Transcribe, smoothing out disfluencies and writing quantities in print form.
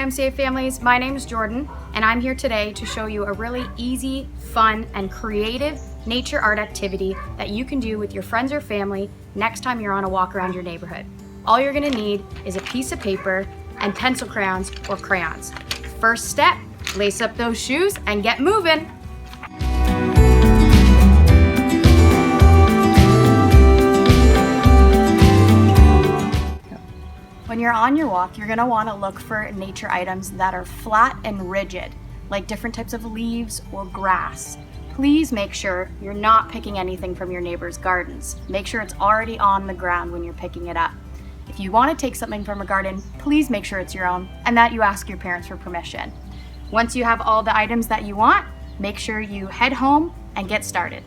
YMCA families, my name is Jordan and I'm here today to show you a really easy, fun, and creative nature art activity that you can do with your friends or family next time you're on a walk around your neighborhood. All you're gonna need is a piece of paper and pencil crayons or crayons. First step, lace up those shoes and get moving. When you're on your walk, you're gonna wanna look for nature items that are flat and rigid, like different types of leaves or grass. Please make sure you're not picking anything from your neighbor's gardens. Make sure it's already on the ground when you're picking it up. If you wanna take something from a garden, please make sure it's your own and that you ask your parents for permission. Once you have all the items that you want, make sure you head home and get started.